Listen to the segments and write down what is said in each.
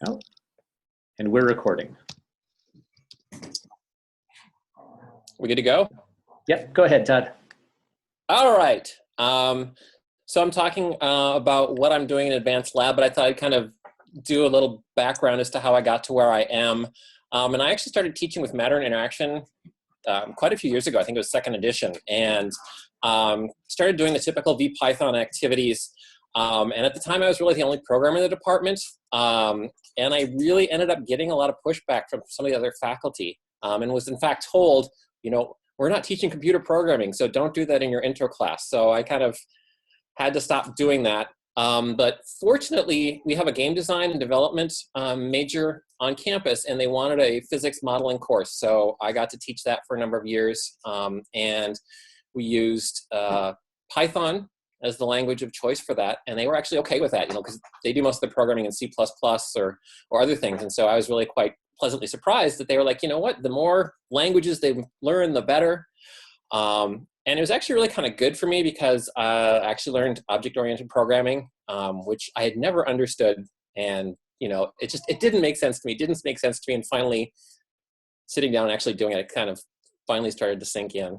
Oh, and we're recording. We good to go? Yep, go ahead, Todd. All right. So I'm talking about what I'm doing in advanced lab, but I thought I'd kind of do a little background as to how I got to where I am. And I actually started teaching with Matter and Interaction quite a few years ago. I think it was second edition, and started doing the typical VPython activities. And at the time, I was really the only programmer in the department. And I really ended up getting a lot of pushback from some of the other faculty, and was in fact told, you know, we're not teaching computer programming, so don't do that in your intro class. So I kind of had to stop doing that. But fortunately, we have a game design and development major on campus, and they wanted a physics modeling course. So I got to teach that for a number of years. And we used Python as the language of choice for that. And they were actually okay with that, you know, because they do most of the programming in C++ or other things. And so I was really quite pleasantly surprised that they were like, you know what, the more languages they learn, the better. And it was actually really kind of good for me because I actually learned object-oriented programming, which I had never understood. And, you know, it didn't make sense to me. It didn't make sense to me. And finally, sitting down and actually doing it, it kind of finally started to sink in.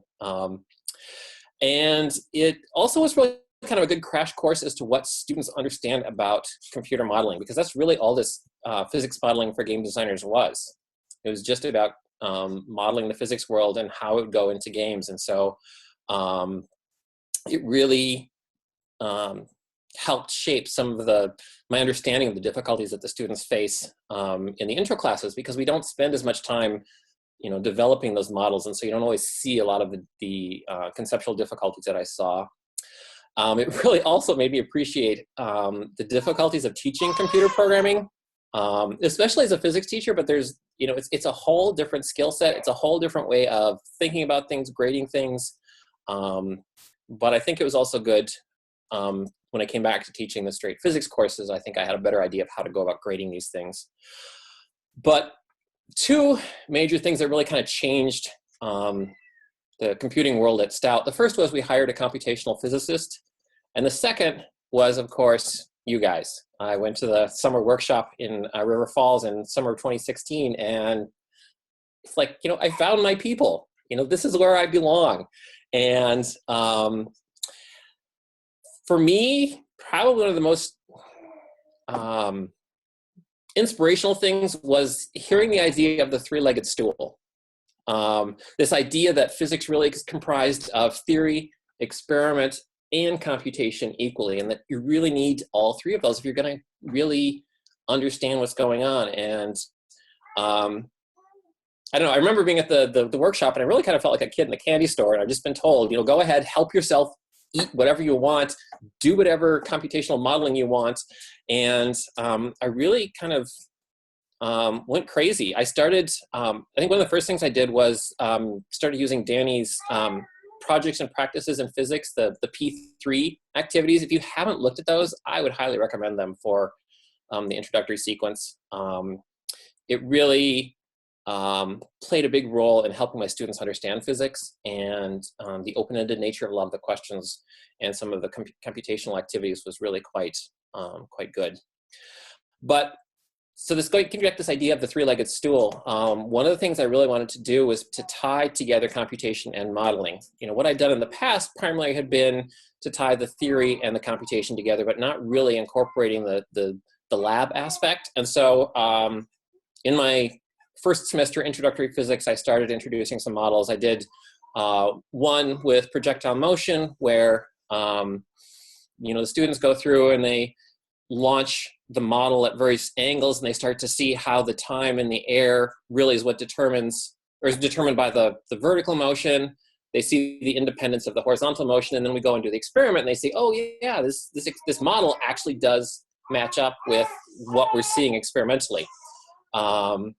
And it also was really kind of a good crash course as to what students understand about computer modeling, because that's really all this physics modeling for game designers was. It was just about modeling the physics world and how it would go into games. And so it really helped shape some of my understanding of the difficulties that the students face in the intro classes, because we don't spend as much time, you know, developing those models. And so you don't always see a lot of the conceptual difficulties that I saw. It really also made me appreciate the difficulties of teaching computer programming, especially as a physics teacher, but there's, you know, it's a whole different skill set. It's a whole different way of thinking about things, grading things. But I think it was also good when I came back to teaching the straight physics courses. I think I had a better idea of how to go about grading these things. But two major things that really kind of changed the computing world at Stout. The first was we hired a computational physicist. And the second was, of course, you guys. I went to the summer workshop in River Falls in summer of 2016, and it's like, you know, I found my people. You know, this is where I belong. And for me, probably one of the most inspirational things was hearing the idea of the three-legged stool. This idea that physics really is comprised of theory, experiment, and computation equally, and that you really need all three of those if you're going to really understand what's going on. And I don't know, I remember being at the workshop, and I really kind of felt like a kid in a candy store, and I've just been told, you know, go ahead, help yourself, eat whatever you want, do whatever computational modeling you want. And I really kind of went crazy. I started, I think one of the first things I did was started using Danny's projects and practices in physics, the P3 activities. If you haven't looked at those, I would highly recommend them for the introductory sequence. It really played a big role in helping my students understand physics, and the open-ended nature of a lot of the questions and some of the computational activities was really quite good. But so getting back to this idea of the three-legged stool, one of the things I really wanted to do was to tie together computation and modeling. You know, what I'd done in the past primarily had been to tie the theory and the computation together, but not really incorporating the lab aspect. And so in my first semester introductory physics, I started introducing some models. I did one with projectile motion, where you know, the students go through and they launch the model at various angles, and they start to see how the time in the air really is what determines, or is determined by the vertical motion. They see the independence of the horizontal motion, and then we go and do the experiment, and they see, oh yeah, this model actually does match up with what we're seeing experimentally. I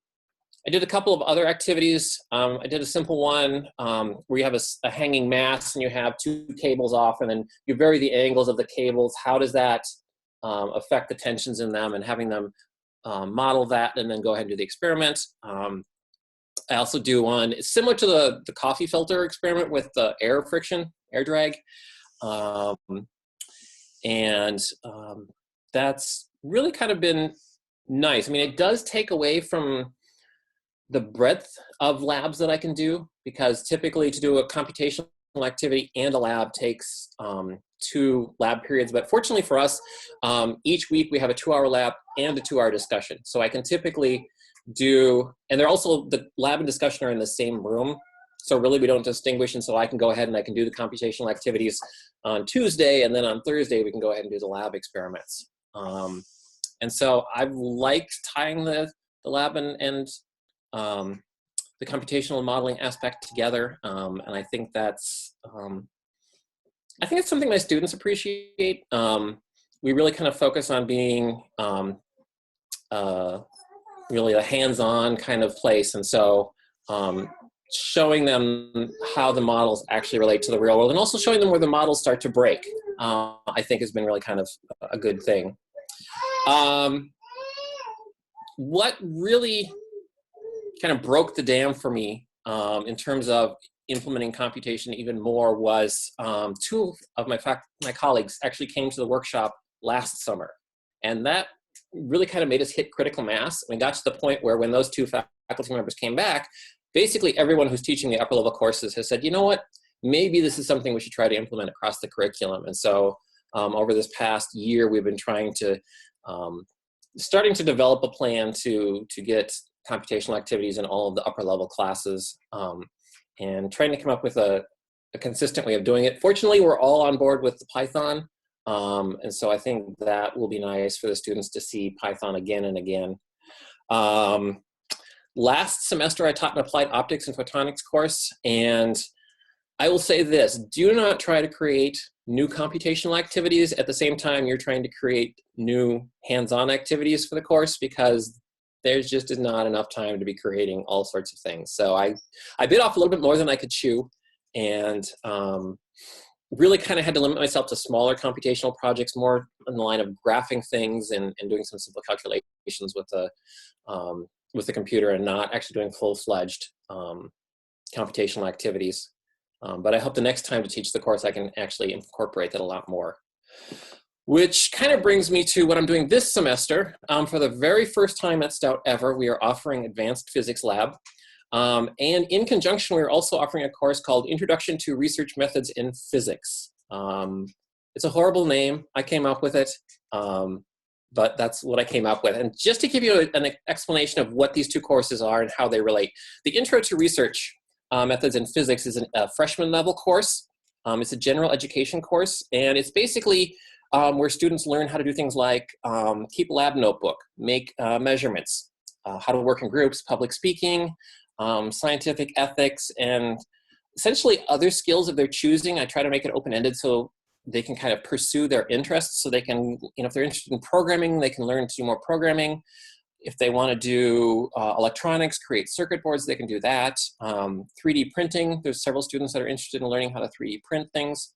did a couple of other activities. I did a simple one where you have a hanging mast, and you have two cables off, and then you vary the angles of the cables. How does that affect the tensions in them, and having them model that and then go ahead and do the experiment. I also do one similar to the coffee filter experiment with the air friction, air drag. That's really kind of been nice. I mean, it does take away from the breadth of labs that I can do, because typically to do a computational activity and a lab takes 2 lab periods. But fortunately for us, each week we have a 2-hour lab and a 2-hour discussion. So I can typically do, and they're also, the lab and discussion are in the same room. So really we don't distinguish, and so I can go ahead and I can do the computational activities on Tuesday, and then on Thursday we can go ahead and do the lab experiments. And so I've liked tying the lab and the computational modeling aspect together, and I think that's it's something my students appreciate. We really kind of focus on being really a hands-on kind of place, and so showing them how the models actually relate to the real world, and also showing them where the models start to break, I think has been really kind of a good thing. What really kind of broke the dam for me in terms of implementing computation even more was 2 of my colleagues actually came to the workshop last summer, and that really kind of made us hit critical mass. We got to the point where when those 2 faculty members came back, basically everyone who's teaching the upper level courses has said, you know what, maybe this is something we should try to implement across the curriculum. And so over this past year, we've been trying to, starting to develop a plan to get computational activities in all of the upper level classes, and trying to come up with a consistent way of doing it. Fortunately, we're all on board with the Python. And so I think that will be nice for the students to see Python again and again. Last semester, I taught an applied optics and photonics course, and I will say this: do not try to create new computational activities at the same time you're trying to create new hands-on activities for the course, because there's just not enough time to be creating all sorts of things. So I bit off a little bit more than I could chew, and really kind of had to limit myself to smaller computational projects, more in the line of graphing things and doing some simple calculations with the computer, and not actually doing full-fledged computational activities. But I hope the next time to teach the course I can actually incorporate that a lot more. Which kind of brings me to what I'm doing this semester. For the very first time at Stout ever, we are offering Advanced Physics Lab. And in conjunction, we're also offering a course called Introduction to Research Methods in Physics. It's a horrible name. I came up with it, but that's what I came up with. And just to give you an explanation of what these 2 courses are and how they relate, the Intro to Research Methods in Physics is a freshman level course. It's a general education course, and it's basically where students learn how to do things like keep a lab notebook, make measurements, how to work in groups, public speaking, scientific ethics, and essentially other skills of their choosing. I try to make it open-ended so they can kind of pursue their interests. So they can, if they're interested in programming, they can learn to do more programming. If they want to do electronics, create circuit boards, they can do that. 3D printing, there's several students that are interested in learning how to 3D print things.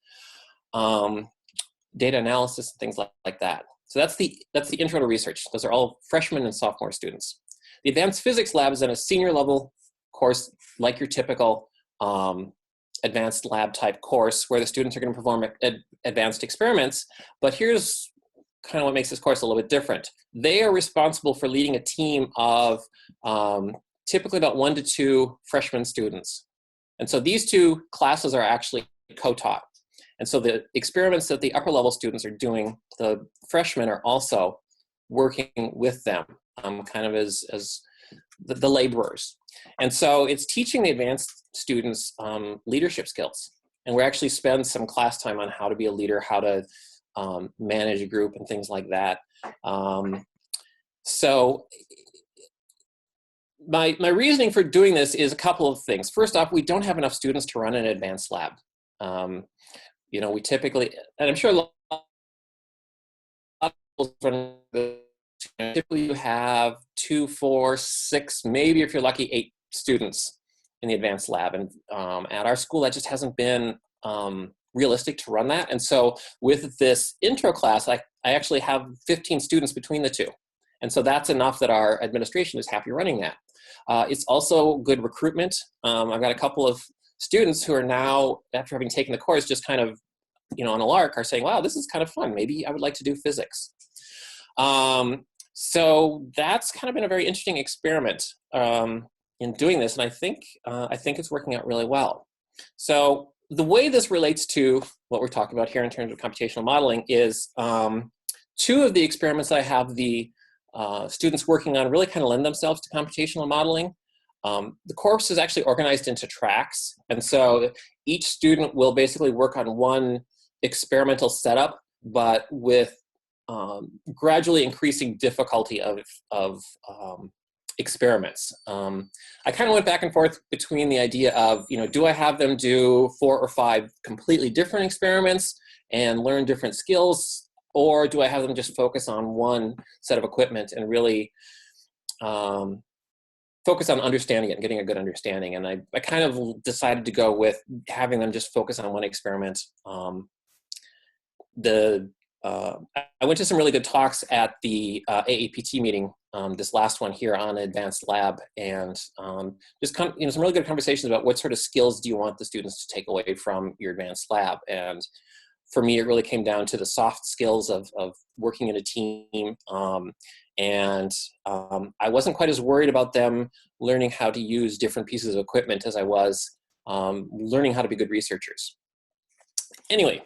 Data analysis and things like that. So that's the intro to research. Those are all freshmen and sophomore students. The Advanced Physics Lab is in a senior level course, like your typical advanced lab type course, where the students are going to perform advanced experiments. But here's kind of what makes this course a little bit different. They are responsible for leading a team of typically about 1 to 2 freshman students. And so these 2 classes are actually co-taught. And so the experiments that the upper level students are doing, the freshmen are also working with them, kind of as the laborers. And so it's teaching the advanced students leadership skills. And we actually spend some class time on how to be a leader, how to manage a group and things like that. So my reasoning for doing this is a couple of things. First off, we don't have enough students to run an advanced lab. We typically, and I'm sure a lot of people typically you have 2, 4, 6, maybe if you're lucky, 8 students in the advanced lab. And at our school, that just hasn't been realistic to run that. And so with this intro class, I actually have 15 students between the 2. And so that's enough that our administration is happy running that. It's also good recruitment. I've got a couple of students who are now, after having taken the course, just kind of, on a lark, are saying, wow, this is kind of fun. Maybe I would like to do physics. So that's kind of been a very interesting experiment in doing this, and I think it's working out really well. So the way this relates to what we're talking about here in terms of computational modeling is two of the experiments that I have the students working on really kind of lend themselves to computational modeling. The course is actually organized into tracks, and so each student will basically work on one experimental setup, but with gradually increasing difficulty of experiments. I kind of went back and forth between the idea of, do I have them do 4 or 5 completely different experiments and learn different skills, or do I have them just focus on one set of equipment and really focus on understanding it and getting a good understanding? And I kind of decided to go with having them just focus on one experiment. I went to some really good talks at the AAPT meeting, this last one here on Advanced Lab, and just some really good conversations about what sort of skills do you want the students to take away from your Advanced Lab. And for me, it really came down to the soft skills of working in a team. I wasn't quite as worried about them learning how to use different pieces of equipment as I was learning how to be good researchers. Anyway,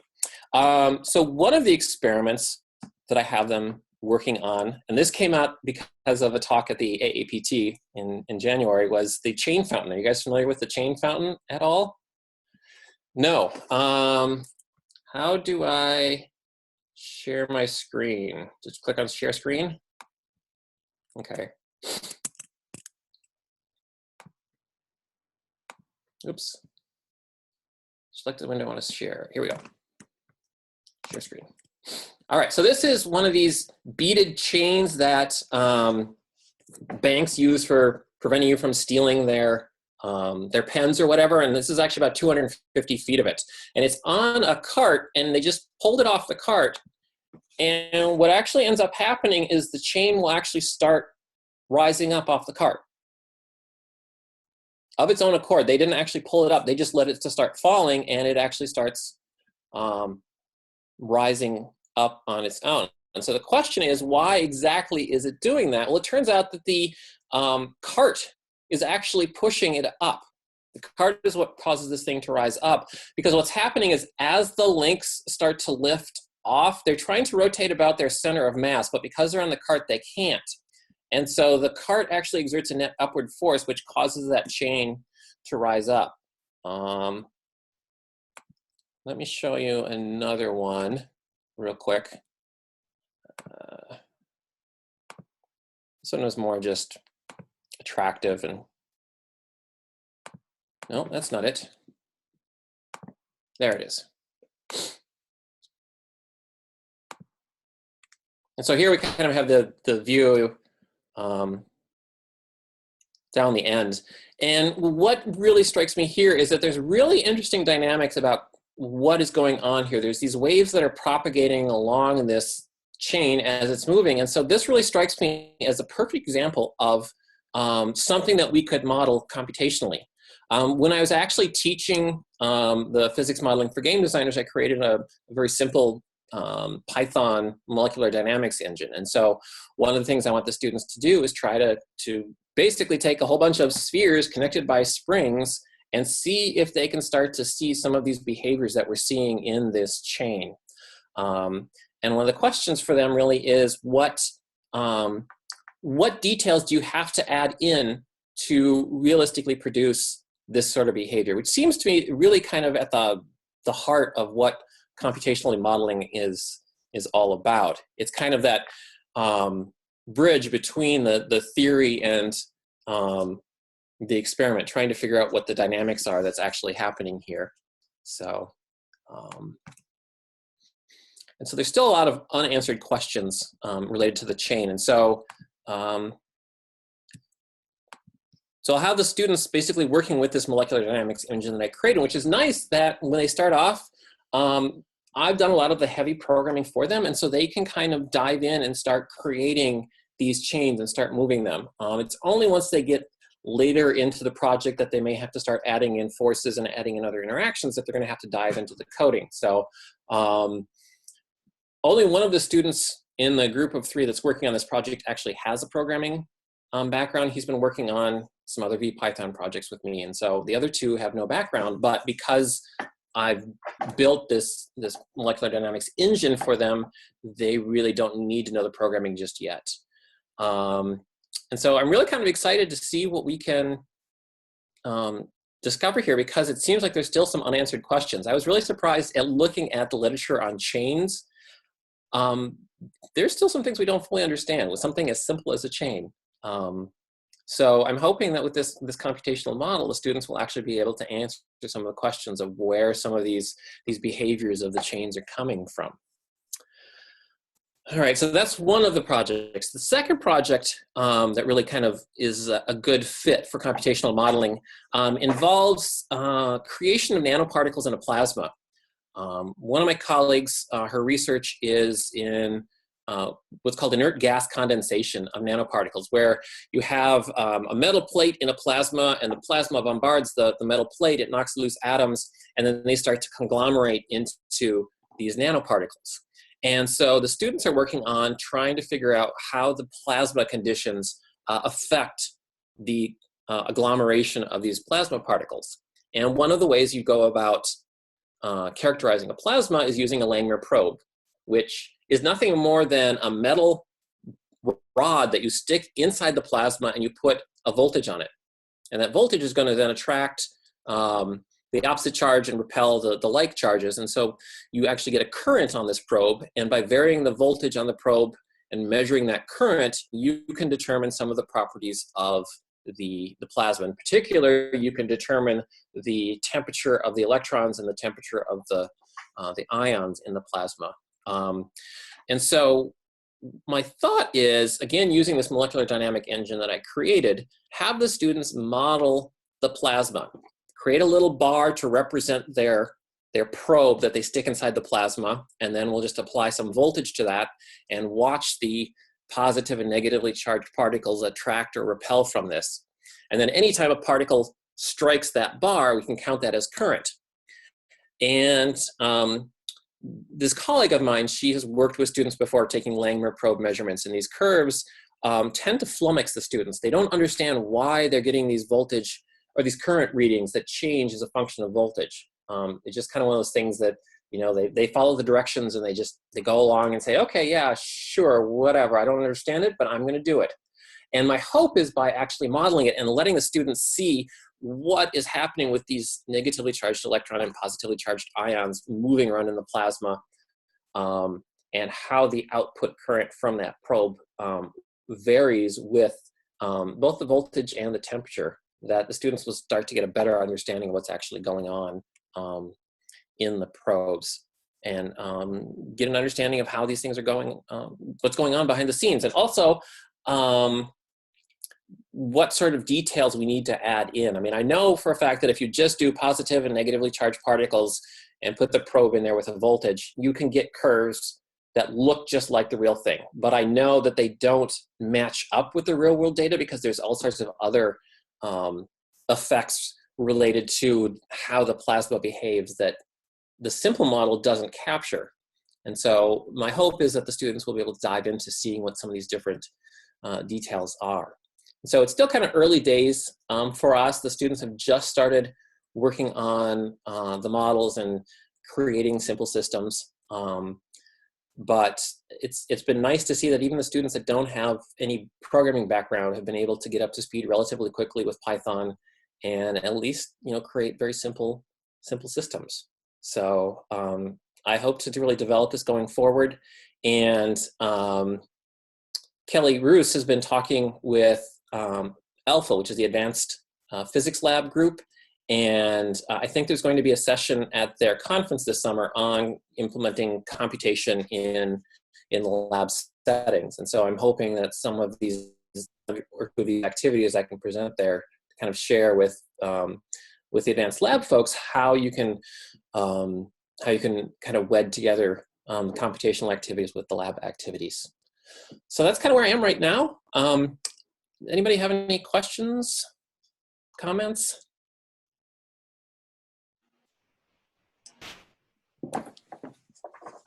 so one of the experiments that I have them working on, and this came out because of a talk at the AAPT in January, was the chain fountain. Are you guys familiar with the chain fountain at all? No. How do I share my screen? Just click on share screen. Okay. Oops. Select the window I want to share. Here we go. Share screen. All right, so this is one of these beaded chains that banks use for preventing you from stealing their pens or whatever, and this is actually about 250 feet of it. And it's on a cart, and they just pulled it off the cart. And what actually ends up happening is the chain will actually start rising up off the cart of its own accord. They didn't actually pull it up. They just let it to start falling, and it actually starts rising up on its own. And so the question is, why exactly is it doing that? Well, it turns out that the cart is actually pushing it up. The cart is what causes this thing to rise up, because what's happening is as the links start to lift off, they're trying to rotate about their center of mass, but because they're on the cart, they can't. And so the cart actually exerts a net upward force, which causes that chain to rise up. Let me show you another one real quick. This one was more just attractive, and no, that's not it. There it is. And so here we kind of have the view down the end. And what really strikes me here is that there's really interesting dynamics about what is going on here. There's these waves that are propagating along this chain as it's moving. And so this really strikes me as a perfect example of something that we could model computationally. When I was actually teaching the physics modeling for game designers, I created a very simple Python molecular dynamics engine. And so one of the things I want the students to do is try to basically take a whole bunch of spheres connected by springs and see if they can start to see some of these behaviors that we're seeing in this chain. And one of the questions for them really is what details do you have to add in to realistically produce this sort of behavior, which seems to me really kind of at the heart of what computationally modeling is all about. It's kind of that bridge between the theory and the experiment, trying to figure out what the dynamics are that's actually happening here. So, and so there's still a lot of unanswered questions related to the chain. And so, so I'll have the students basically working with this molecular dynamics engine that I created, which is nice that when they start off, I've done a lot of the heavy programming for them, and so they can kind of dive in and start creating these chains and start moving them. It's only once they get later into the project that they may have to start adding in forces and adding in other interactions that they're going to have to dive into the coding. So only one of the students in the group of 3 that's working on this project actually has a programming background. He's been working on some other VPython projects with me, and so the other 2 have no background, but because I've built this molecular dynamics engine for them, they really don't need to know the programming just yet. And so I'm really kind of excited to see what we can discover here, because it seems like there's still some unanswered questions. I was really surprised at looking at the literature on chains. There's still some things we don't fully understand with something as simple as a chain. So I'm hoping that with this computational model, the students will actually be able to answer some of the questions of where some of these behaviors of the chains are coming from. All right, so that's one of the projects. The second project that really kind of is a good fit for computational modeling involves creation of nanoparticles in a plasma. One of my colleagues, her research is in what's called inert gas condensation of nanoparticles, where you have a metal plate in a plasma, and the plasma bombards the metal plate, it knocks loose atoms, and then they start to conglomerate into these nanoparticles. And so the students are working on trying to figure out how the plasma conditions affect the agglomeration of these plasma particles. And one of the ways you go about characterizing a plasma is using a Langmuir probe, which is nothing more than a metal rod that you stick inside the plasma and you put a voltage on it. And that voltage is going to then attract the opposite charge and repel the like charges. And so you actually get a current on this probe, and by varying the voltage on the probe and measuring that current, you can determine some of the properties of the plasma. In particular, you can determine the temperature of the electrons and the temperature of the ions in the plasma. And so my thought is, again, using this molecular dynamic engine that I created, have the students model the plasma, create a little bar to represent their probe that they stick inside the plasma, and then we'll just apply some voltage to that and watch the positive and negatively charged particles attract or repel from this. And then anytime a particle strikes that bar, we can count that as current. And this colleague of mine, she has worked with students before taking Langmuir probe measurements, and these curves tend to flummox the students. They don't understand why they're getting these voltage or these current readings that change as a function of voltage. It's just kind of one of those things that, you know, they follow the directions and they go along and say, okay, yeah, sure, whatever. I don't understand it, but I'm going to do it. And my hope is by actually modeling it and letting the students see what is happening with these negatively charged electron and positively charged ions moving around in the plasma, and how the output current from that probe varies with both the voltage and the temperature, that the students will start to get a better understanding of what's actually going on in the probes, and get an understanding of how these things are going, what's going on behind the scenes, and also what sort of details we need to add in. I mean, I know for a fact that if you just do positive and negatively charged particles and put the probe in there with a voltage, you can get curves that look just like the real thing. But I know that they don't match up with the real world data, because there's all sorts of other effects related to how the plasma behaves that the simple model doesn't capture. And so my hope is that the students will be able to dive into seeing what some of these different details are. So it's still kind of early days for us. The students have just started working on the models and creating simple systems. But it's been nice to see that even the students that don't have any programming background have been able to get up to speed relatively quickly with Python, and at least, you know, create very simple systems. So I hope to really develop this going forward. And Kelly Roos has been talking with Alpha, which is the Advanced Physics Lab group. And I think there's going to be a session at their conference this summer on implementing computation in the lab settings. And so I'm hoping that some of these activities I can present there to kind of share with the advanced lab folks how you can kind of wed together computational activities with the lab activities. So that's kind of where I am right now. Anybody have any questions, comments?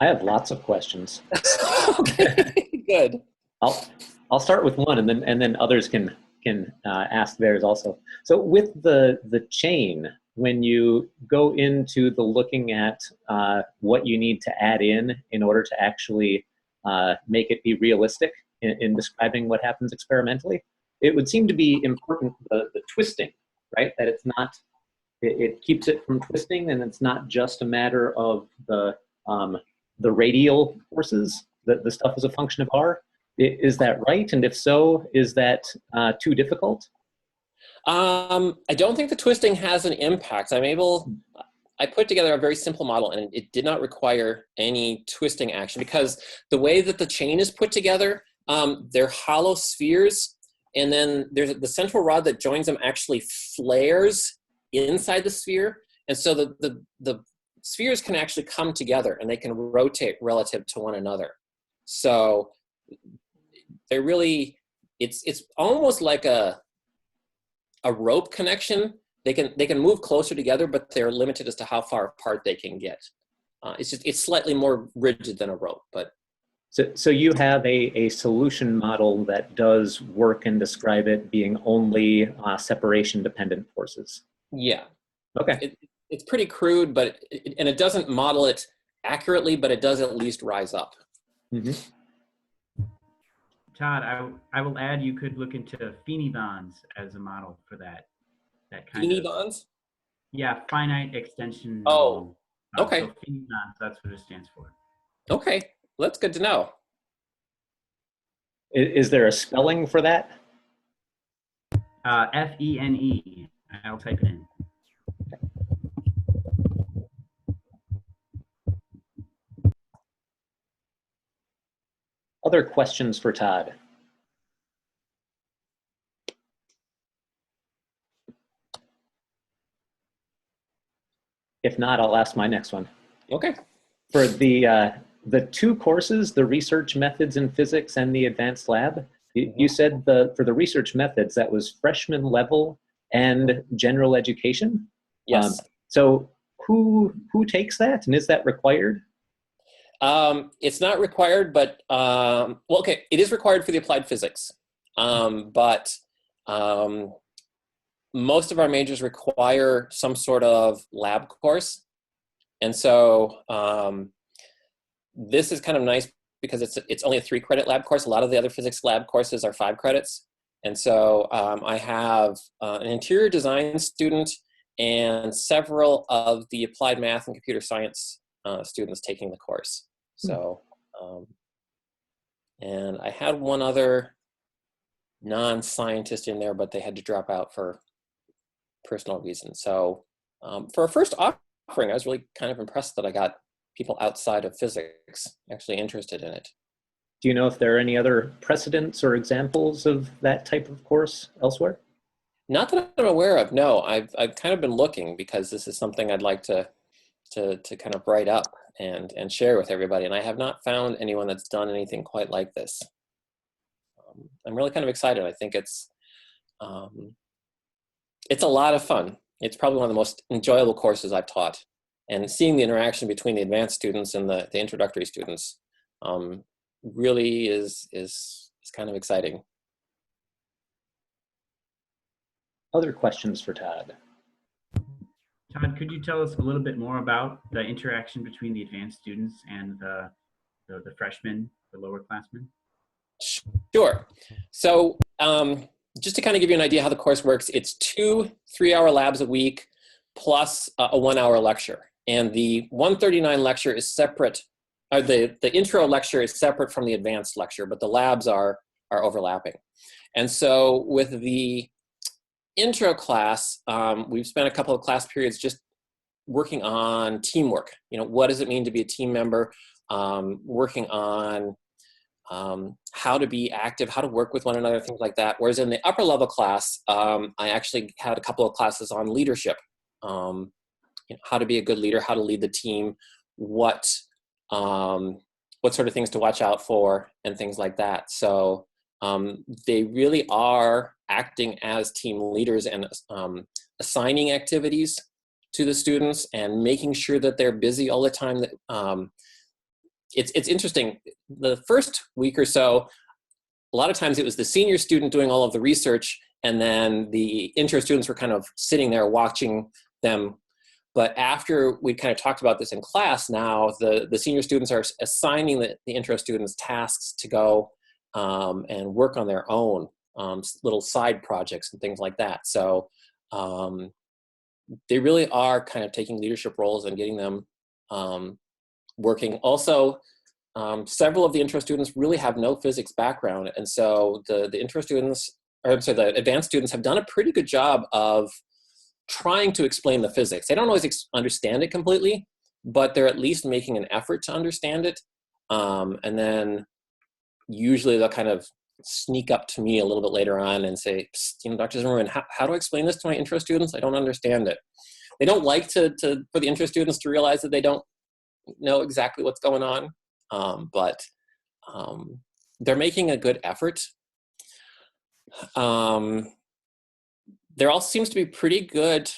I have lots of questions. Okay, good. I'll start with one, and then others can ask theirs also. So with the chain, when you go into the looking at what you need to add in order to actually make it be realistic in describing what happens experimentally, it would seem to be important the twisting, right? That it's not, it keeps it from twisting, and it's not just a matter of the radial forces. The stuff is a function of r. Is that right? And if so, is that too difficult? I don't think the twisting has an impact. I put together a very simple model, and it did not require any twisting action because the way that the chain is put together, they're hollow spheres, and then there's the central rod that joins them actually flares inside the sphere, and so the spheres can actually come together and they can rotate relative to one another. So they really, it's almost like a rope connection. They can move closer together, but they're limited as to how far apart they can get. It's slightly more rigid than a rope, but. So you have a solution model that does work and describe it being only separation dependent forces. Yeah. Okay. It's pretty crude, but it doesn't model it accurately, but it does at least rise up. Mm-hmm. Todd, I will add you could look into Feeney bonds as a model for that kind Feeney of bonds? Yeah, finite extension. Oh, okay. So Feeney bonds, that's what it stands for. Okay, well, that's good to know. Is there a spelling for that? Fene. I'll type it in. Other questions for Todd? If not, I'll ask my next one. Okay. For the two courses, the research methods in physics and the advanced lab, you said for the research methods, that was freshman level and general education? Yes. So who takes that, and is that required? It's not required, but, well, okay, it is required for the applied physics, but most of our majors require some sort of lab course. And so this is kind of nice because it's only a 3-credit lab course. A lot of the other physics lab courses are 5 credits. And so I have an interior design student and several of the applied math and computer science students taking the course. So, and I had one other non-scientist in there, but they had to drop out for personal reasons. So for a first offering, I was really kind of impressed that I got people outside of physics actually interested in it. Do you know if there are any other precedents or examples of that type of course elsewhere? Not that I'm aware of, no. I've kind of been looking because this is something I'd like to kind of write up and share with everybody, and I have not found anyone that's done anything quite like this. I'm really kind of excited. I think it's a lot of fun. It's probably one of the most enjoyable courses I've taught, and seeing the interaction between the advanced students and the introductory students really is kind of exciting. Other questions for Todd? Todd, could you tell us a little bit more about the interaction between the advanced students and the freshmen, the lower classmen? Sure. So just to kind of give you an idea how the course works, it's 2 3-hour labs a week plus a 1-hour lecture. And the 139 lecture is separate, or the intro lecture is separate from the advanced lecture, but the labs are overlapping. And so with the intro class, we've spent a couple of class periods just working on teamwork. You know, what does it mean to be a team member? Working on how to be active, how to work with one another, things like that. Whereas in the upper level class, I actually had a couple of classes on leadership. You know, how to be a good leader, how to lead the team, what sort of things to watch out for, and things like that. So they really are acting as team leaders and assigning activities to the students and making sure that they're busy all the time. That it's interesting. The first week or so, a lot of times it was the senior student doing all of the research, and then the intro students were kind of sitting there watching them. But after we kind of talked about this in class, now the senior students are assigning the intro students tasks to go and work on their own little side projects and things like that. So they really are kind of taking leadership roles and getting them working. Also, several of the intro students really have no physics background, and so the intro students, or I'm sorry, the advanced students have done a pretty good job of trying to explain the physics. They don't always understand it completely, but they're at least making an effort to understand it. And then usually they'll kind of sneak up to me a little bit later on and say, Dr. Zimmerman, how do I explain this to my intro students? I don't understand it. They don't like for the intro students to realize that they don't know exactly what's going on, but they're making a good effort. There all seems to be pretty good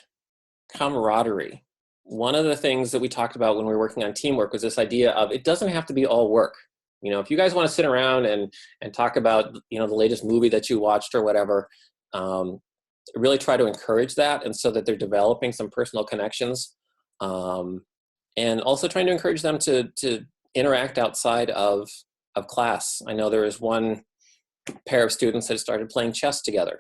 camaraderie. One of the things that we talked about when we were working on teamwork was this idea of it doesn't have to be all work. If you guys want to sit around and talk about, the latest movie that you watched or whatever, really try to encourage that, and so that they're developing some personal connections, and also trying to encourage them to interact outside of class. I know there was one pair of students that started playing chess together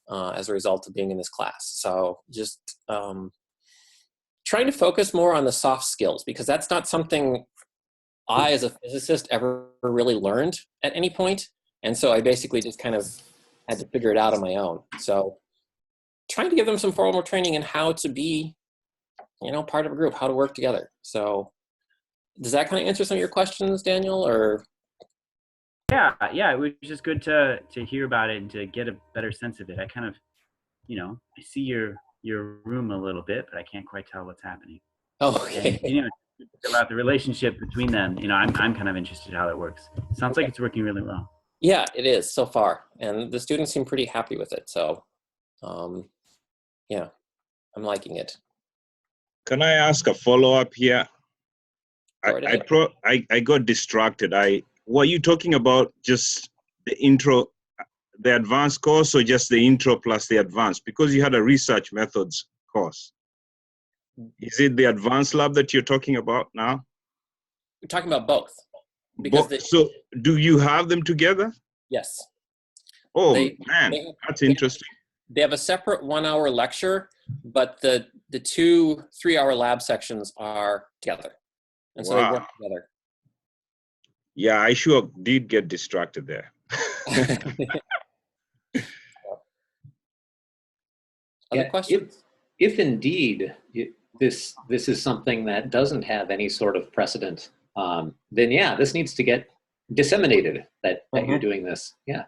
as a result of being in this class. So just trying to focus more on the soft skills, because that's not something I, as a physicist, ever really learned at any point. And so I basically just kind of had to figure it out on my own. So trying to give them some formal training in how to be, part of a group, how to work together. So does that kind of answer some of your questions, Daniel, or? Yeah, it was just good to hear about it and to get a better sense of it. I kind of, I see your room a little bit, but I can't quite tell what's happening. Oh, okay. And, about the relationship between them, I'm kind of interested in how that works. It sounds like it's working really well. Yeah, it is so far, and the students seem pretty happy with it. So, yeah, I'm liking it. Can I ask a follow-up here? I got distracted. Were you talking about just the intro, the advanced course, or just the intro plus the advanced? Because you had a research methods course. Is it the advanced lab that you're talking about now? We're talking about both. Because so do you have them together? Yes. Oh, that's interesting. They have a separate 1-hour lecture, but the 2 3-hour lab sections are together. And so they work together. Yeah, I sure did get distracted there. Other questions? If indeed this is something that doesn't have any sort of precedent, then yeah, this needs to get disseminated that you're doing this. Yeah.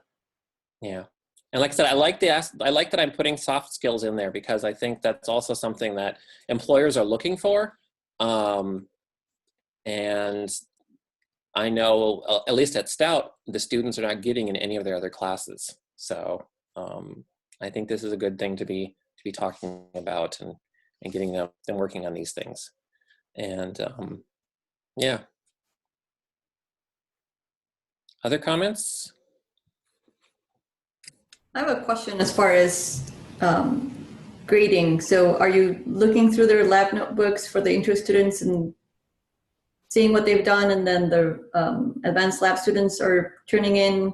Yeah. And like I said, I like that I'm putting soft skills in there, because I think that's also something that employers are looking for. And I know, at least at Stout, the students are not getting in any of their other classes. So I think this is a good thing to be talking about and getting them working on these things. And yeah. Other comments? I have a question as far as grading. So are you looking through their lab notebooks for the intro students and seeing what they've done, and then the advanced lab students are turning in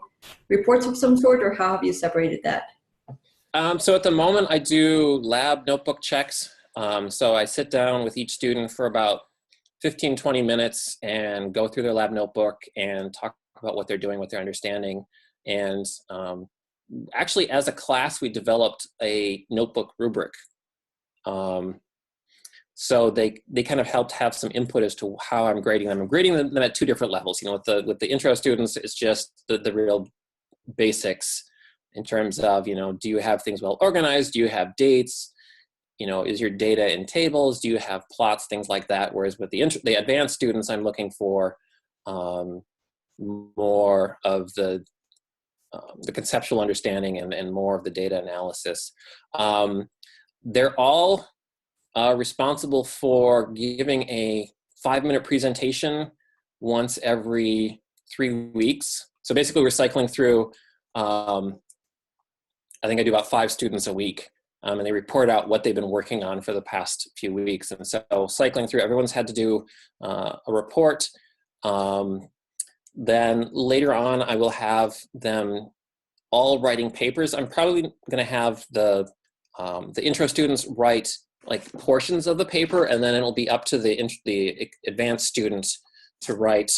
reports of some sort, or how have you separated that? So at the moment I do lab notebook checks. So I sit down with each student for about 15, 20 minutes and go through their lab notebook and talk about what they're doing, what they're understanding. And actually, as a class, we developed a notebook rubric. So they kind of helped have some input as to how I'm grading them. I'm grading them at 2 different levels. With the intro students, it's just the real basics in terms of, do you have things well organized? Do you have dates? Is your data in tables? Do you have plots? Things like that. Whereas with the advanced students, I'm looking for more of the conceptual understanding and more of the data analysis. They're all responsible for giving a 5-minute presentation once every 3 weeks. So basically we're cycling through, I think I do about 5 students a week, and they report out what they've been working on for the past few weeks. And so cycling through, everyone's had to do a report. Then later on, I will have them all writing papers. I'm probably going to have the intro students write like portions of the paper, and then it'll be up to the advanced students to write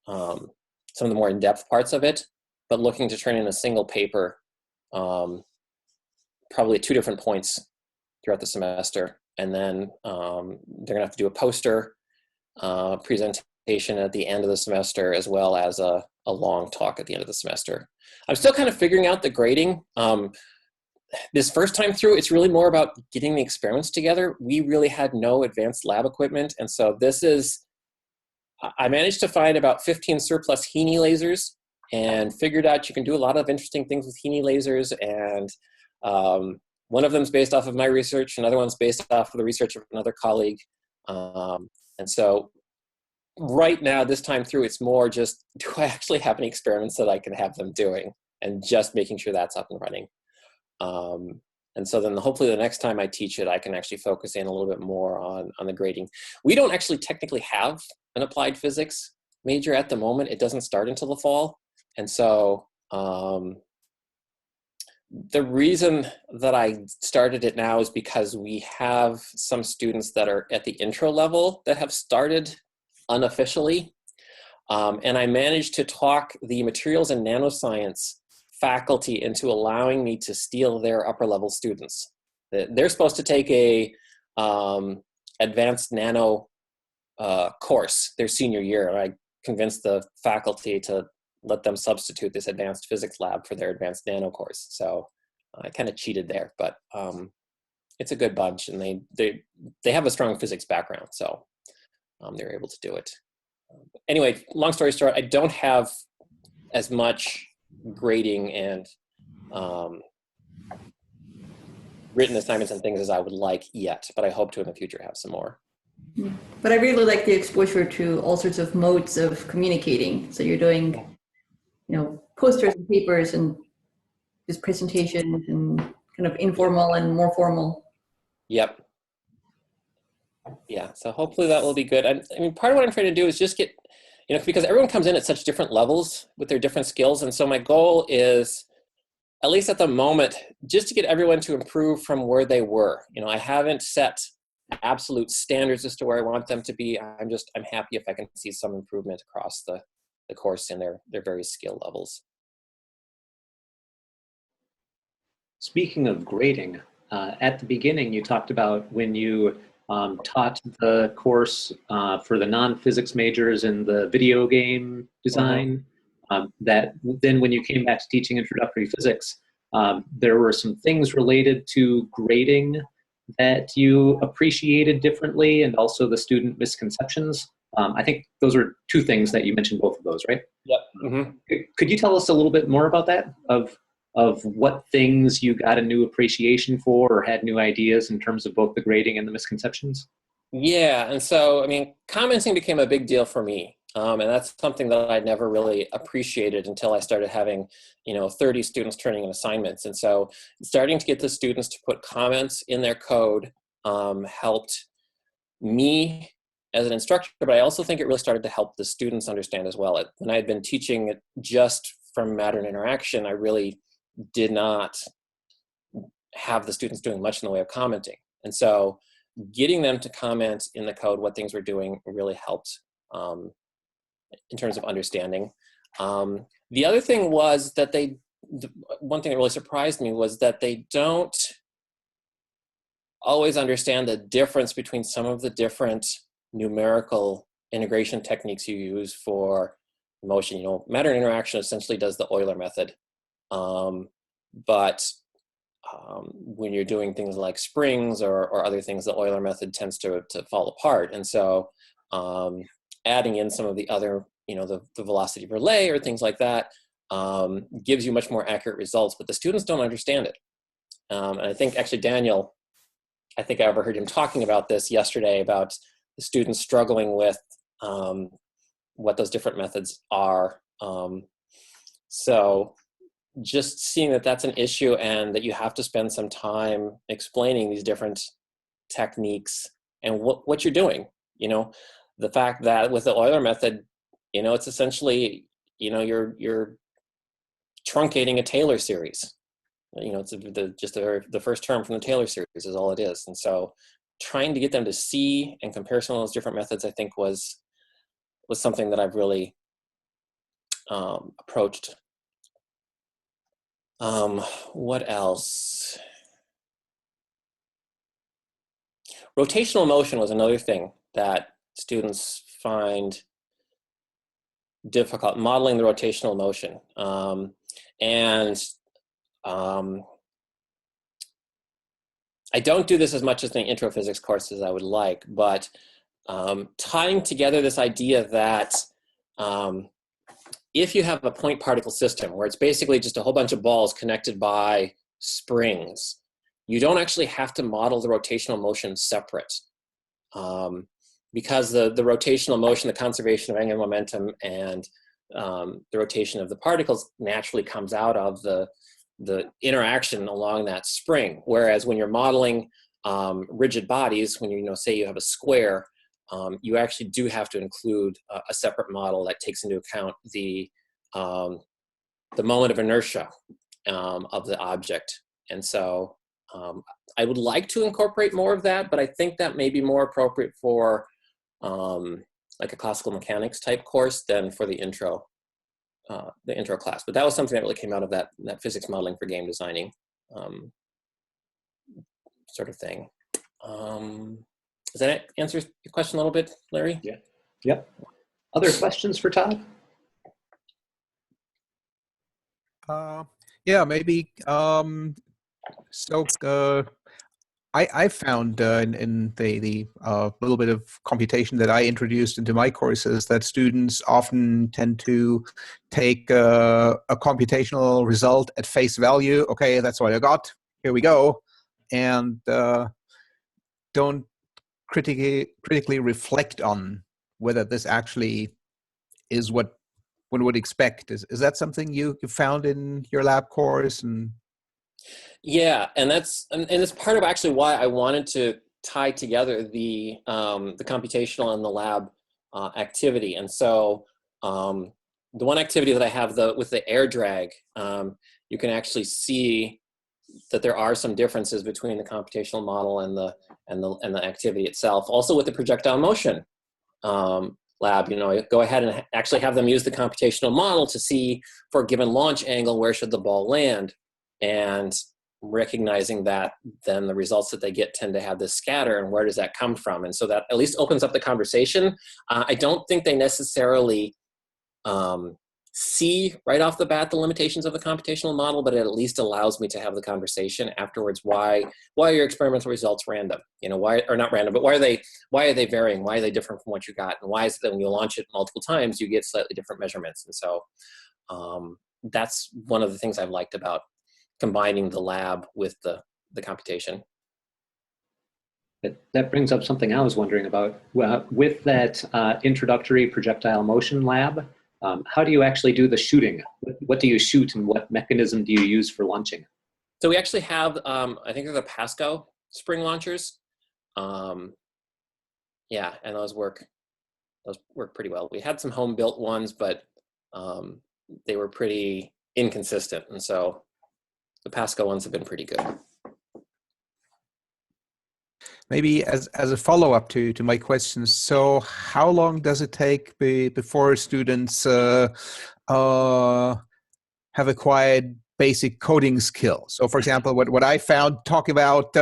some of the more in-depth parts of it, but looking to turn in a single paper, probably at 2 different points throughout the semester. And then they're gonna have to do a poster presentation at the end of the semester, as well as a long talk at the end of the semester. I'm still kind of figuring out the grading. This first time through, it's really more about getting the experiments together. We really had no advanced lab equipment. And so this is, I managed to find about 15 surplus Heaney lasers and figured out you can do a lot of interesting things with Heaney lasers. And one of them is based off of my research, another one's based off of the research of another colleague. And so right now, this time through, it's more just, do I actually have any experiments that I can have them doing, and just making sure that's up and running. And so then hopefully the next time I teach it, I can actually focus in a little bit more on the grading. We don't actually technically have an applied physics major at the moment. It doesn't start until the fall. And so the reason that I started it now is because we have some students that are at the intro level that have started unofficially. And I managed to talk the materials and nanoscience faculty into allowing me to steal their upper level students. They're supposed to take a advanced nano course their senior year, and I convinced the faculty to let them substitute this advanced physics lab for their advanced nano course. So I kind of cheated there, but it's a good bunch, and they have a strong physics background, so they're able to do it. Anyway, long story short, I don't have as much grading and written assignments and things as I would like yet, but I hope to in the future have some more. But I really like the exposure to all sorts of modes of communicating. So you're doing, posters and papers and just presentations and kind of informal and more formal. Yep. Yeah, so hopefully that will be good. I mean, part of what I'm trying to do is just get, because everyone comes in at such different levels with their different skills. And so my goal is, at least at the moment, just to get everyone to improve from where they were. I haven't set absolute standards as to where I want them to be. I'm happy if I can see some improvement across the course in their various skill levels. Speaking of grading, at the beginning you talked about when you taught the course for the non-physics majors in the video game design, that then when you came back to teaching introductory physics, there were some things related to grading that you appreciated differently, and also the student misconceptions. I think those were 2 things that you mentioned, both of those, right? Yep. Mm-hmm. Could you tell us a little bit more about that, of what things you got a new appreciation for or had new ideas in terms of both the grading and the misconceptions? Yeah, and so, commenting became a big deal for me. And that's something that I'd never really appreciated until I started having, 30 students turning in assignments. And so starting to get the students to put comments in their code helped me as an instructor, but I also think it really started to help the students understand as well. When I had been teaching it just from matter and interaction, I really did not have the students doing much in the way of commenting. And so getting them to comment in the code what things we're doing really helped in terms of understanding. The other thing was that one thing that really surprised me was that they don't always understand the difference between some of the different numerical integration techniques you use for motion. Matter and interaction essentially does the Euler method. But when you're doing things like springs or other things, the Euler method tends to fall apart. And so adding in some of the other, the velocity relay or things like that gives you much more accurate results, but the students don't understand it. And I think actually Daniel, I think I overheard him talking about this yesterday, about the students struggling with what those different methods are. So just seeing that that's an issue and that you have to spend some time explaining these different techniques and what you're doing. The fact that with the Euler method, it's essentially, you're truncating a Taylor series. It's the first term from the Taylor series is all it is. And so trying to get them to see and compare some of those different methods, I think was something that I've really approached. What else? Rotational motion was another thing that students find difficult, modeling the rotational motion. I don't do this as much as the intro physics course as I would like, but tying together this idea that if you have a point particle system where it's basically just a whole bunch of balls connected by springs, you don't actually have to model the rotational motion separate. Because the rotational motion, the conservation of angular momentum, and the rotation of the particles naturally comes out of the interaction along that spring. Whereas when you're modeling rigid bodies, when say you have a square, you actually do have to include a separate model that takes into account the moment of inertia of the object. And so I would like to incorporate more of that, but I think that may be more appropriate for like a classical mechanics type course than for the intro class. But that was something that really came out of that physics modeling for game designing sort of thing. Does that answer your question a little bit, Larry? Yeah. Yep. Other questions for Todd? Yeah, maybe. I found in the little bit of computation that I introduced into my courses that students often tend to take a computational result at face value. Okay, that's what I got. Here we go, and don't critically reflect on whether this actually is what one would expect. Is that something you found in your lab course? And yeah, and it's part of actually why I wanted to tie together the computational and the lab activity. And so the one activity that I have with the air drag, you can actually see that there are some differences between the computational model and the activity itself. Also with the projectile motion lab, go ahead and actually have them use the computational model to see for a given launch angle, where should the ball land, and recognizing that then the results that they get tend to have this scatter, and where does that come from? And so that at least opens up the conversation. I don't think they necessarily see right off the bat the limitations of the computational model, but it at least allows me to have the conversation afterwards. Why are your experimental results random? Why, or not random, but why are they varying? Why are they different from what you got? And why is it that when you launch it multiple times, you get slightly different measurements? And so that's one of the things I've liked about combining the lab with the computation. That brings up something I was wondering about. With that introductory projectile motion lab, how do you actually do the shooting? What do you shoot, and what mechanism do you use for launching? So we actually have, I think they're the Pasco spring launchers. Yeah, and those work pretty well. We had some home built ones, but they were pretty inconsistent. And so the Pasco ones have been pretty good. maybe as a follow-up to my questions, so how long does it take before students have acquired basic coding skills? So for example, what I found talking about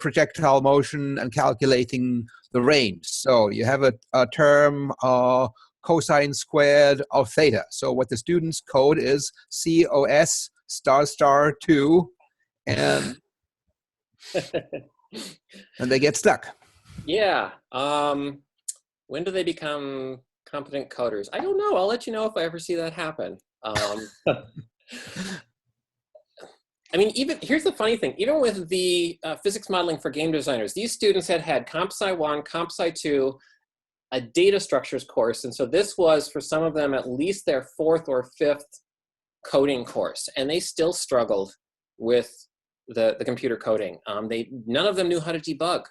projectile motion and calculating the range. So you have a term cosine squared of theta. So what the students code is COS ** 2, and and they get stuck. Yeah. When do they become competent coders? I don't know. I'll let you know if I ever see that happen. I mean, here's the funny thing. Even with the physics modeling for game designers, these students had Comp Sci 1, Comp Sci 2, a data structures course. And so this was, for some of them, at least their 4th or 5th coding course. And they still struggled with the computer coding. None of them knew how to debug.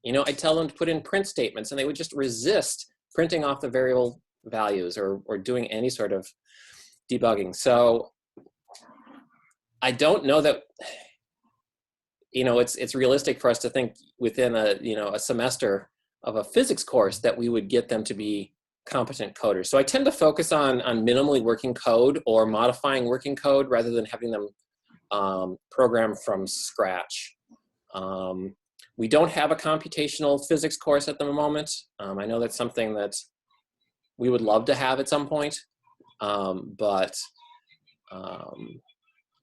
You know, I'd tell them to put in print statements, and they would just resist printing off the variable values or doing any sort of debugging. So I don't know that, you know, it's realistic for us to think within a semester of a physics course that we would get them to be competent coders. So I tend to focus on minimally working code or modifying working code rather than having them program from scratch. We don't have a computational physics course at the moment. I know that's something that we would love to have at some point, but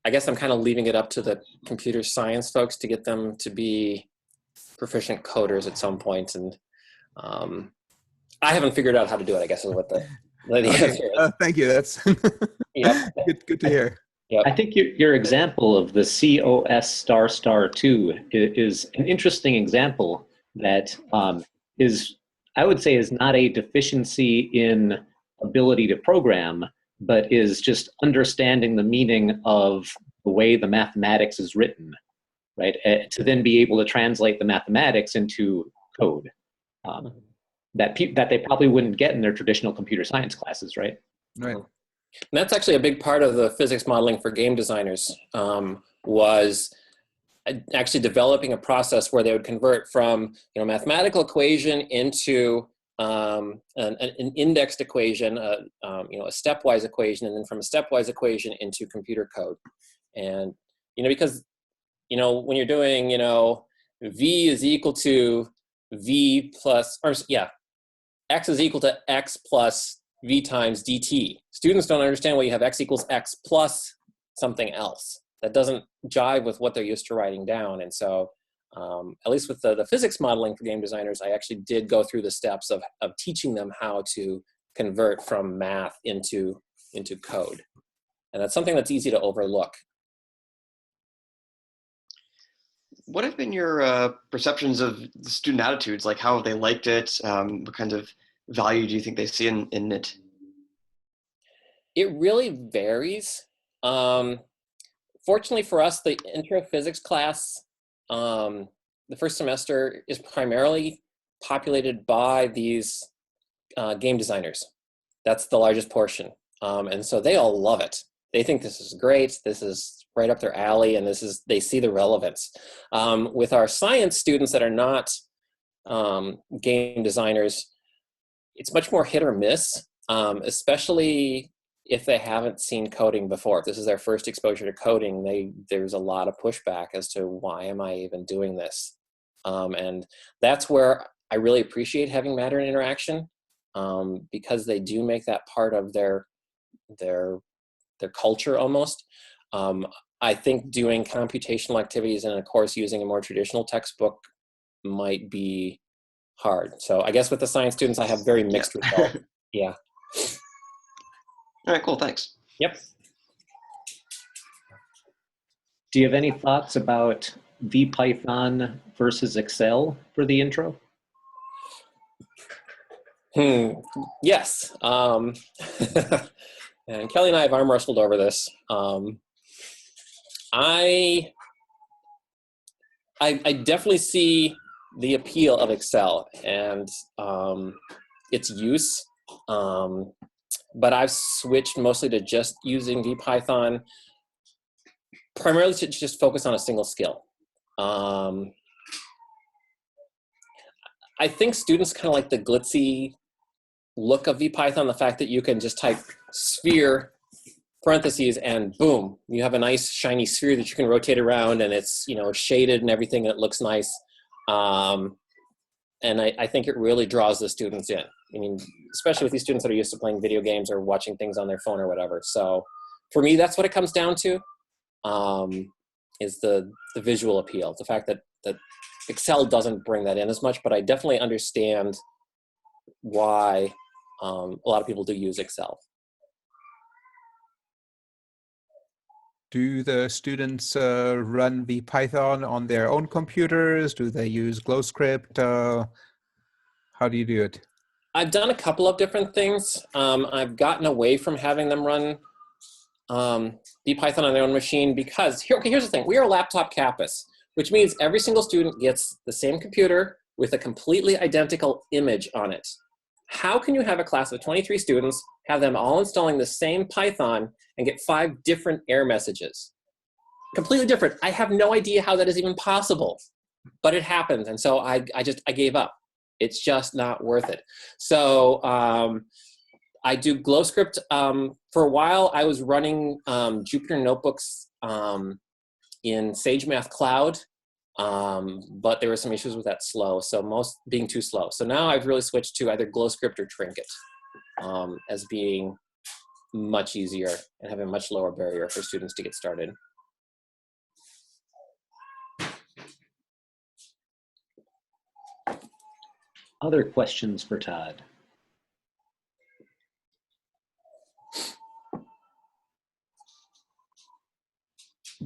I guess I'm kind of leaving it up to the computer science folks to get them to be proficient coders at some point. And I haven't figured out how to do it, I guess is what the answer is. Thank you. That's Yep. good to hear. Yep. I think your example of the COS**2 is an interesting example that I would say, is not a deficiency in ability to program, but is just understanding the meaning of the way the mathematics is written, right? To then be able to translate the mathematics into code that they probably wouldn't get in their traditional computer science classes, right? Right. And that's actually a big part of the physics modeling for game designers, was actually developing a process where they would convert from, you know, mathematical equation into an indexed equation, you know, a stepwise equation, and then from a stepwise equation into computer code. And, you know, because, you know, when you're doing, you know, V is equal to V plus, or yeah, X is equal to X plus V times dt. Students don't understand why you have X equals X plus something else. That doesn't jive with what they're used to writing down. And so, at least with the physics modeling for game designers, I actually did go through the steps of teaching them how to convert from math into code. And that's something that's easy to overlook. What have been your perceptions of the student attitudes? Like, how have they liked it? What kind of value do you think they see in it? It really varies. Fortunately for us, the intro physics class, the first semester is primarily populated by these game designers. That's the largest portion. And so they all love it. They think this is great. This is right up their alley, and they see the relevance. With our science students that are not game designers, it's much more hit or miss, especially if they haven't seen coding before. If this is their first exposure to coding, there's a lot of pushback as to why am I even doing this? And that's where I really appreciate having matter and interaction, because they do make that part of their culture almost. I think doing computational activities in a course using a more traditional textbook might be hard. So I guess with the science students, I have very mixed results. Yeah. All right, cool, thanks. Yep. Do you have any thoughts about VPython versus Excel for the intro? Yes. And Kelly and I have arm wrestled over this. I definitely see the appeal of Excel and its use, but I've switched mostly to just using VPython, primarily to just focus on a single skill. I think students kind of like the glitzy look of VPython, the fact that you can just type sphere parentheses and boom, you have a nice shiny sphere that you can rotate around, and it's, you know, shaded and everything, and it looks nice. And I think it really draws the students in. I mean, especially with these students that are used to playing video games or watching things on their phone or whatever. So for me, that's what it comes down to, is the visual appeal. The fact that Excel doesn't bring that in as much, but I definitely understand why a lot of people do use Excel. Do the students run VPython on their own computers? Do they use GlowScript? How do you do it? I've done a couple of different things. I've gotten away from having them run Python on their own machine because, here's the thing. We are a laptop campus, which means every single student gets the same computer with a completely identical image on it. How can you have a class of 23 students, have them all installing the same Python and get 5 different error messages? Completely different. I have no idea how that is even possible, but it happens. And so I gave up. It's just not worth it. So I do GlowScript. For a while, I was running Jupyter notebooks in SageMath Cloud, but there were some issues with that most being too slow. So now I've really switched to either GlowScript or Trinket as being much easier and having a much lower barrier for students to get started. Other questions for Todd?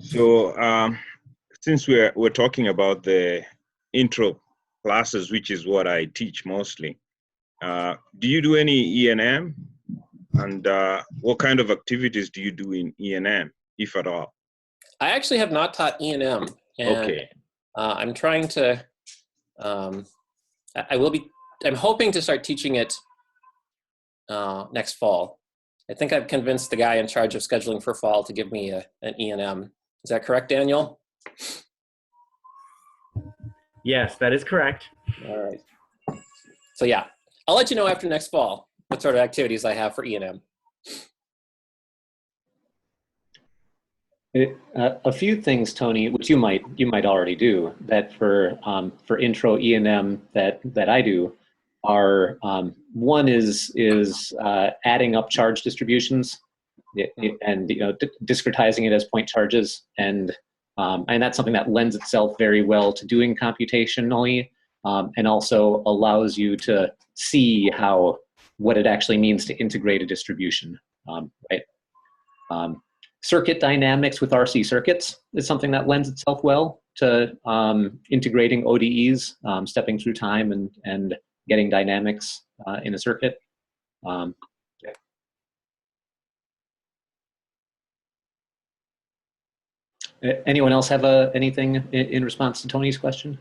So since we're talking about the intro classes, which is what I teach mostly, do you do any E&M? And what kind of activities do you do in E&M, if at all? I actually have not taught E&M. Okay. I'm trying to, I'm hoping to start teaching it next fall. I think I've convinced the guy in charge of scheduling for fall to give me an E&M. Is that correct, Daniel? Yes, that is correct. All right. So yeah, I'll let you know after next fall what sort of activities I have for E&M. A few things, Tony, which you might already do, that for intro E&M that I do are one is adding up charge distributions and discretizing it as point charges, and that's something that lends itself very well to doing computationally, and also allows you to see what it actually means to integrate a distribution, right? Circuit dynamics with RC circuits is something that lends itself well to integrating ODEs, stepping through time and getting dynamics in a circuit. Yeah. Anyone else have anything in response to Tony's question?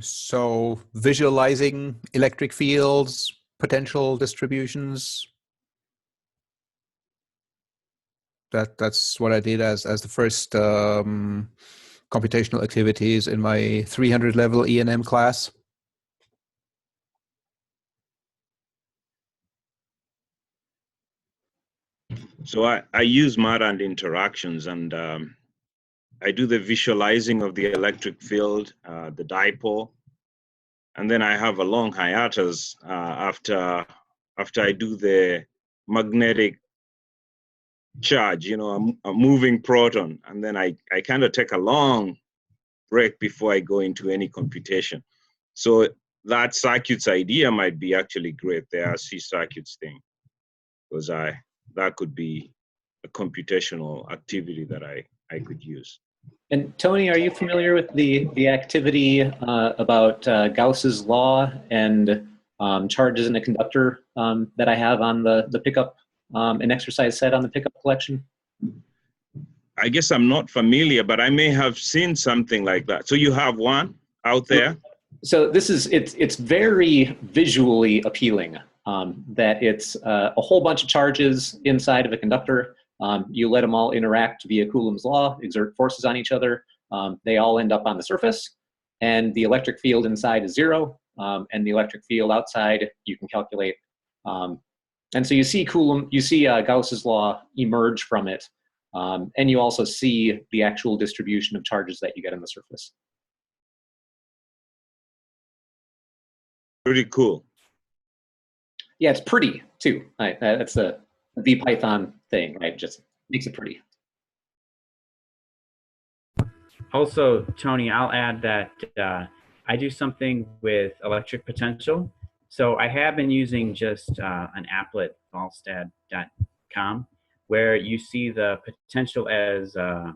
So visualizing electric fields, potential distributions. That's what I did as the first computational activities in my 300 level E&M class. So I use Marand interactions, and I do the visualizing of the electric field, the dipole, and then I have a long hiatus after I do the magnetic charge, a moving proton, and then I kind of take a long break before I go into any computation. So that circuits idea might be actually great, the RC circuits thing, because that could be a computational activity that I could use. And Tony, are you familiar with the activity about Gauss's law and charges in a conductor that I have on the PICUP, an exercise set on the PICUP collection? I guess I'm not familiar, but I may have seen something like that. So you have one out there? So it's very visually appealing, that it's a whole bunch of charges inside of a conductor. You let them all interact via Coulomb's law, exert forces on each other. They all end up on the surface, and the electric field inside is 0, and the electric field outside you can calculate. And so you see Gauss's law emerge from it, and you also see the actual distribution of charges that you get on the surface. Pretty cool. Yeah, it's pretty too. Right? That's the Python thing, right? Just makes it pretty. Also, Tony, I'll add that I do something with electric potential. So I have been using just an applet, volstad.com, where you see the potential as the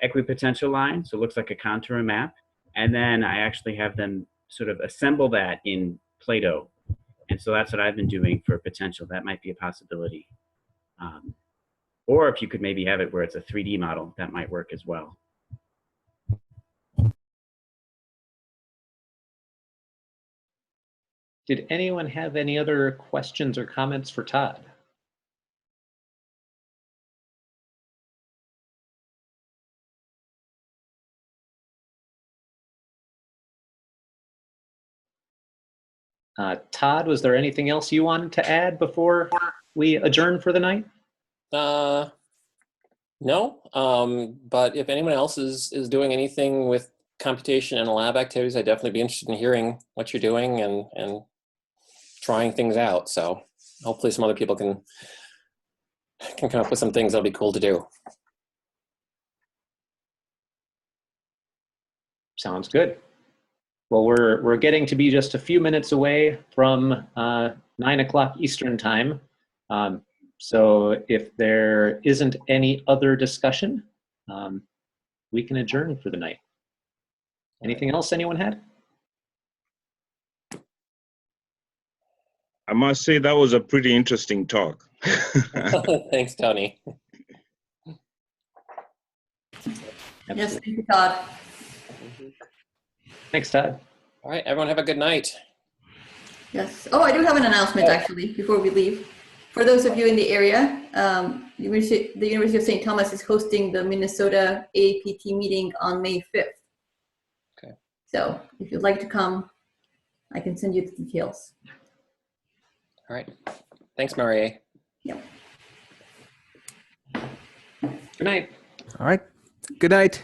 equipotential line. So it looks like a contour map. And then I actually have them sort of assemble that in Play-Doh. And so that's what I've been doing for potential. That might be a possibility. Or if you could maybe have it where it's a 3D model, that might work as well. Did anyone have any other questions or comments for Todd? Todd, was there anything else you wanted to add before we adjourn for the night? No, but if anyone else is doing anything with computation and lab activities, I'd definitely be interested in hearing what you're doing and trying things out. So hopefully some other people can come up with some things that'll be cool to do. Sounds good. Well, we're getting to be just a few minutes away from 9 o'clock Eastern time. So if there isn't any other discussion, we can adjourn for the night. Anything else anyone had? I must say that was a pretty interesting talk. Thanks, Tony. Yes, thank you, Todd. Thanks, Todd. All right, everyone have a good night. Yes. Oh, I do have an announcement actually before we leave. For those of you in the area, the University of St. Thomas is hosting the Minnesota AAPT meeting on May 5th. Okay. So if you'd like to come, I can send you the details. All right. Thanks, Marie. Yep. Good night. All right. Good night.